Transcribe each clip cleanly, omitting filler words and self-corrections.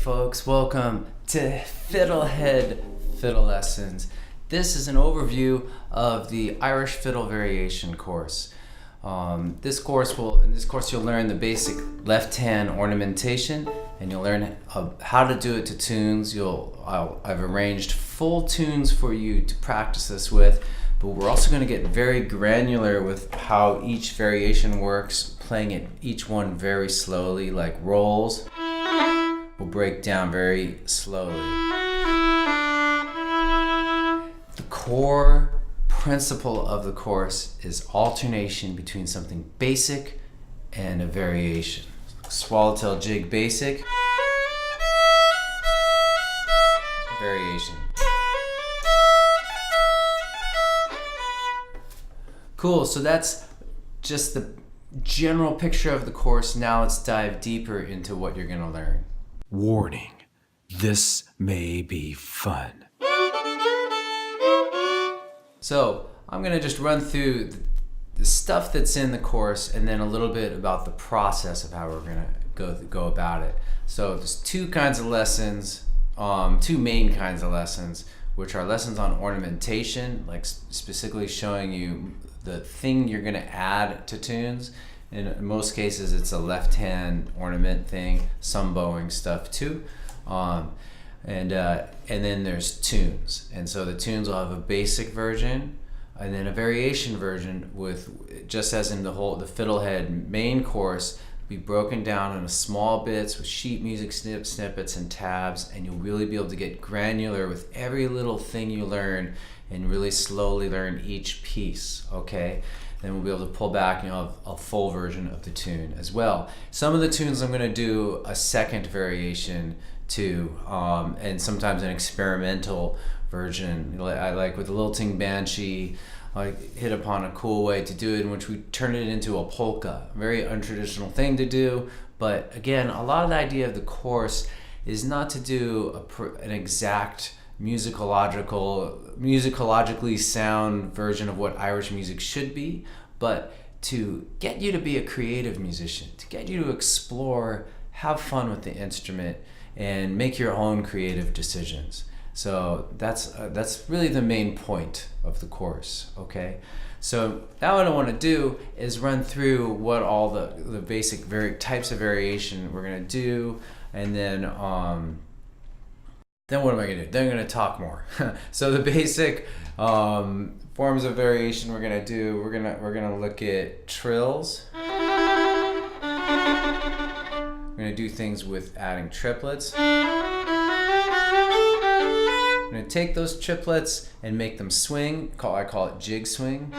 folks, welcome to FiddleHed Fiddle Lessons. This is an overview of the Irish Fiddle Variation course. In this course you'll learn the basic left hand ornamentation, and you'll learn how to do it to tunes. I've arranged full tunes for you to practice this with, but we're also going to get very granular with how each variation works, playing it each one very slowly, like rolls. We'll break down very slowly. The core principle of the course is alternation between something basic and a variation. Swallowtail jig basic, variation. Cool, so that's just the general picture of the course. Now let's dive deeper into what you're going to learn. Warning, this may be fun. So I'm going to just run through the stuff that's in the course and then a little bit about the process of how we're going to go about it. So there's two kinds of lessons, two main kinds of lessons, which are lessons on ornamentation, like specifically showing you the thing you're going to add to tunes. In most cases, it's a left-hand ornament thing, some bowing stuff too. And then there's tunes. And so the tunes will have a basic version and then a variation version with, just as in the FiddleHed main course, be broken down into small bits with sheet music snippets and tabs, and you'll really be able to get granular with every little thing you learn and really slowly learn each piece, okay? Then we'll be able to pull back and you'll have a full version of the tune as well. Some of the tunes I'm going to do a second variation to, and sometimes an experimental version. I like with the Lilting Banshee, I hit upon a cool way to do it in which we turn it into a polka. Very untraditional thing to do, but again, a lot of the idea of the course is not to do an exact musicologically sound version of what Irish music should be, but to get you to be a creative musician, to get you to explore, have fun with the instrument, and make your own creative decisions. So that's really the main point of the course, okay? So now what I want to do is run through what all the basic types of variation we're going to do, and then what am I going to do? Then I'm going to talk more. So the basic forms of variation we're going to do, we're going to look at trills. We're going to do things with adding triplets. I'm going to take those triplets and make them swing. I call it jig swing.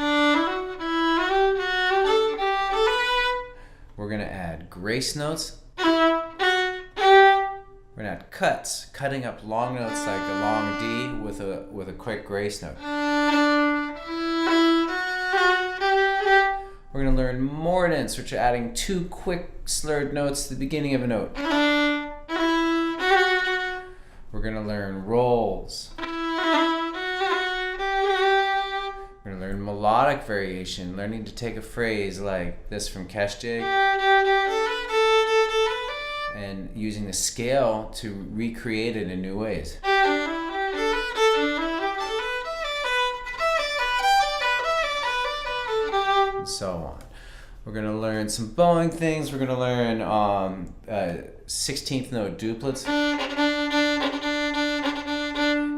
We're going to add grace notes. We're going to add cuts, cutting up long notes like a long D with a quick grace note. We're going to learn mordents, which are adding two quick slurred notes to the beginning of a note. We're going to learn rolls. We're going to learn melodic variation, learning to take a phrase like this from Kesh Jig and using the scale to recreate it in new ways. And so on. We're going to learn some bowing things. We're going to learn 16th note duplets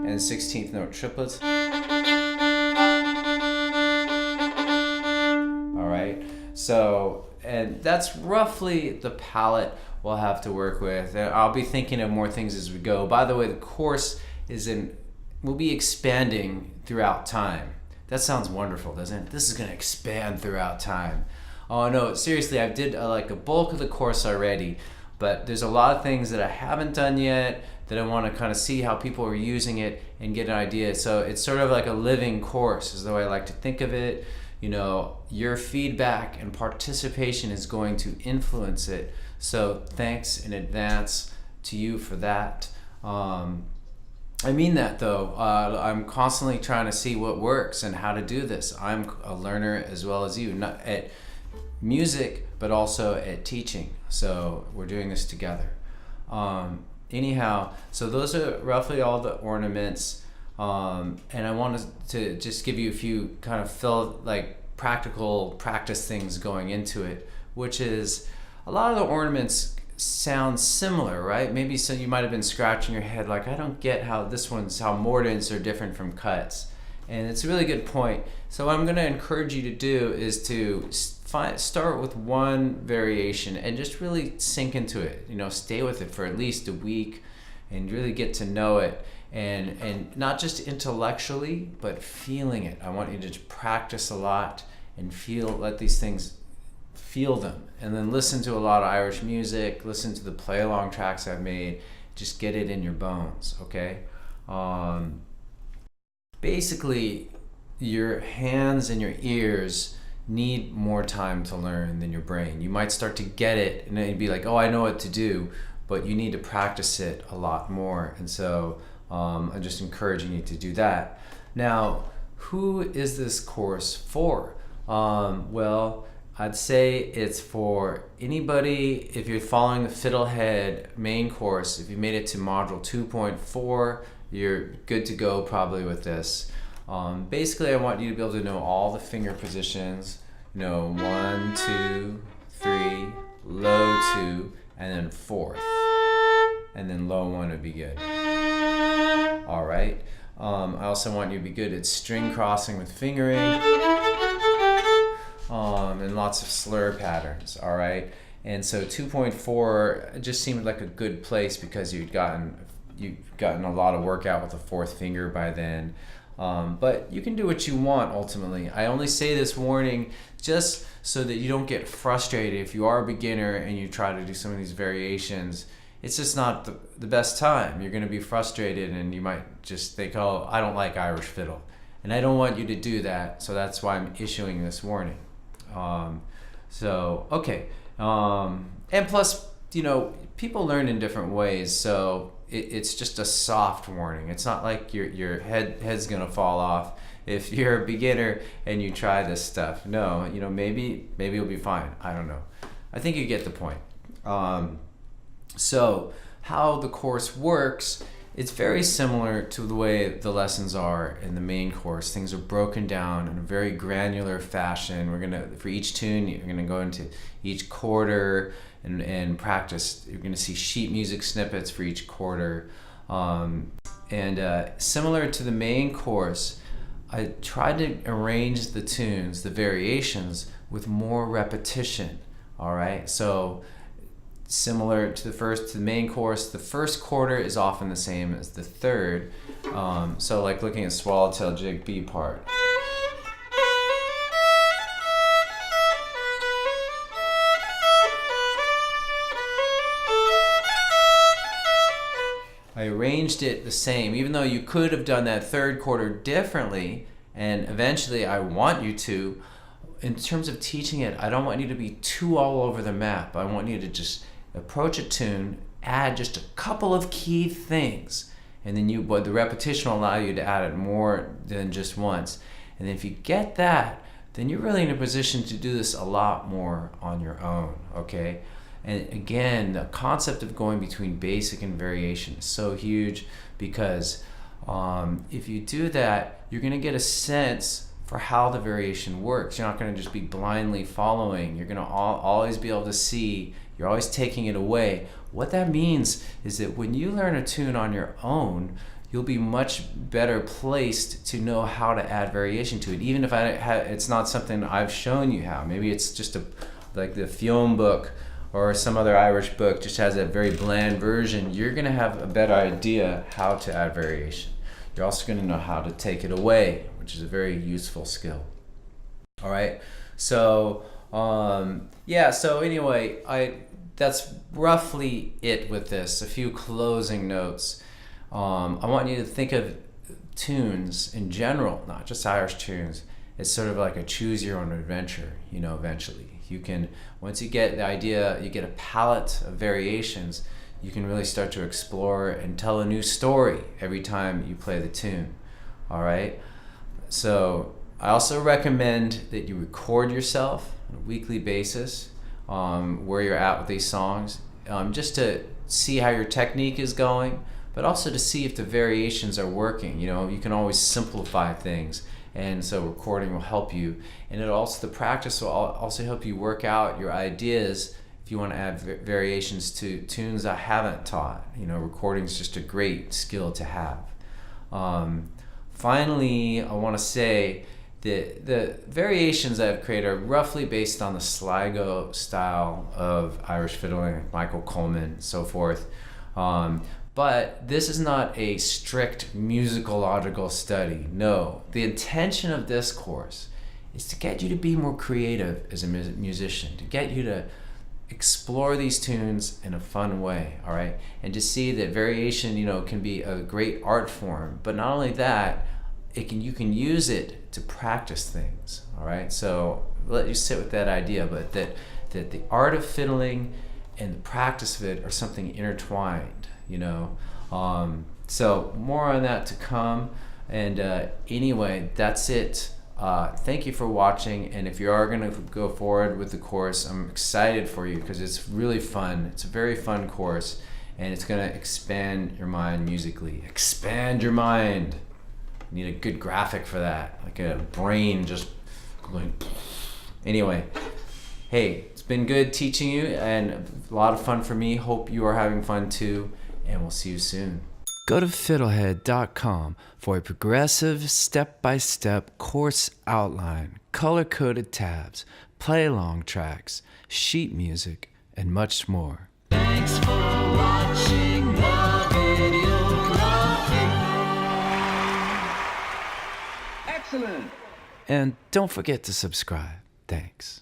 and 16th note triplets. All right. So, and that's roughly the palette we'll have to work with. I'll be thinking of more things as we go. By the way, the course will be expanding throughout time. That sounds wonderful, doesn't it? This is going to expand throughout time. Oh no, seriously, I did like a bulk of the course already, but there's a lot of things that I haven't done yet that I want to kind of see how people are using it and get an idea. So it's sort of like a living course is the way I like to think of it. You know, your feedback and participation is going to influence it. So thanks in advance to you for that. I mean that though. I'm constantly trying to see what works and how to do this. I'm a learner as well as you, not at music, but also at teaching. So we're doing this together. anyhow, so those are roughly all the ornaments. And I wanted to just give you a few kind of practical practice things going into it, which is a lot of the ornaments sound similar, right? Maybe so you might have been scratching your head like, I don't get how mordents are different from cuts. And it's a really good point. So what I'm going to encourage you to do is to start with one variation and just really sink into it. Stay with it for at least a week and really get to know it. And not just intellectually, but feeling it. I want you to just practice a lot and let these things, feel them. And then listen to a lot of Irish music, listen to the play along tracks I've made, just get it in your bones, okay? Basically, your hands and your ears need more time to learn than your brain. You might start to get it and then you'd be like, oh, I know what to do, but you need to practice it a lot more. And so I'm just encouraging you to do that. Now, who is this course for? Well, I'd say it's for anybody. If you're following the FiddleHed main course, if you made it to module 2.4, you're good to go probably with this. Basically, I want you to be able to know all the finger positions. 1, 2, 3, low 2, and then 4th. And then low 1 would be good. All right. I also want you to be good at string crossing with fingering, and lots of slur patterns. All right. And so 2.4 just seemed like a good place because you've gotten a lot of workout with the 4th finger by then. But you can do what you want ultimately. I only say this warning just so that you don't get frustrated if you are a beginner and you try to do some of these variations. It's just not the best time. You're going to be frustrated and you might just think, oh, I don't like Irish fiddle. And I don't want you to do that, so that's why I'm issuing this warning. Okay. And plus, people learn in different ways, so it's just a soft warning. It's not like your head's going to fall off if you're a beginner and you try this stuff. No, maybe you'll be fine. I don't know. I think you get the point. So how the course works, it's very similar to the way the lessons are in the main course. Things are broken down in a very granular fashion. For each tune, you're gonna go into each quarter and practice. You're gonna see sheet music snippets for each quarter. Similar to the main course, I tried to arrange the tunes, the variations, with more repetition. All right, so similar to the main course, the first quarter is often the same as the third. So like looking at Swallowtail Jig B part. I arranged it the same, even though you could have done that third quarter differently, and eventually I want you to. In terms of teaching it, I don't want you to be too all over the map. I want you to just approach a tune, add just a couple of key things, and then the repetition will allow you to add it more than just once. And then if you get that, then you're really in a position to do this a lot more on your own, okay? And again, the concept of going between basic and variation is so huge because if you do that, you're gonna get a sense for how the variation works. You're not gonna just be blindly following. You're gonna always be able to see. You're always taking it away. What that means is that when you learn a tune on your own, you'll be much better placed to know how to add variation to it. Even if it's not something I've shown you how. Maybe it's just like the Fionn book or some other Irish book just has a very bland version. You're gonna have a better idea how to add variation. You're also gonna know how to take it away, which is a very useful skill. All right, so so anyway, that's roughly it with this. A few closing notes. I want you to think of tunes in general, not just Irish tunes, as sort of like a choose your own adventure, eventually. You can, once you get the idea, you get a palette of variations, you can really start to explore and tell a new story every time you play the tune, all right? So I also recommend that you record yourself on a weekly basis where you're at with these songs. just to see how your technique is going, but also to see if the variations are working. You can always simplify things, and so recording will help you. And the practice will also help you work out your ideas if you want to add variations to tunes I haven't taught. Recording is just a great skill to have. Finally, I want to say that the variations I've created are roughly based on the Sligo style of Irish fiddling, Michael Coleman, and so forth. But this is not a strict musicological study. No, the intention of this course is to get you to be more creative as a musician, to get you to explore these tunes in a fun way, all right? And to see that variation, can be a great art form. But not only that, you can use it to practice things, all right? So let you sit with that idea, but that the art of fiddling and the practice of it are something intertwined, so more on that to come. And anyway, that's it. Thank you for watching, and if you are going to go forward with the course, I'm excited for you because it's really fun. It's a very fun course, and it's going to expand your mind musically. Expand your mind. You need a good graphic for that, like a brain just going. Anyway, hey, it's been good teaching you and a lot of fun for me. Hope you are having fun too, and we'll see you soon. Go to FiddleHed.com for a progressive, step-by-step course outline, color-coded tabs, play-along tracks, sheet music, and much more. Thanks for watching the video. Excellent! And don't forget to subscribe. Thanks.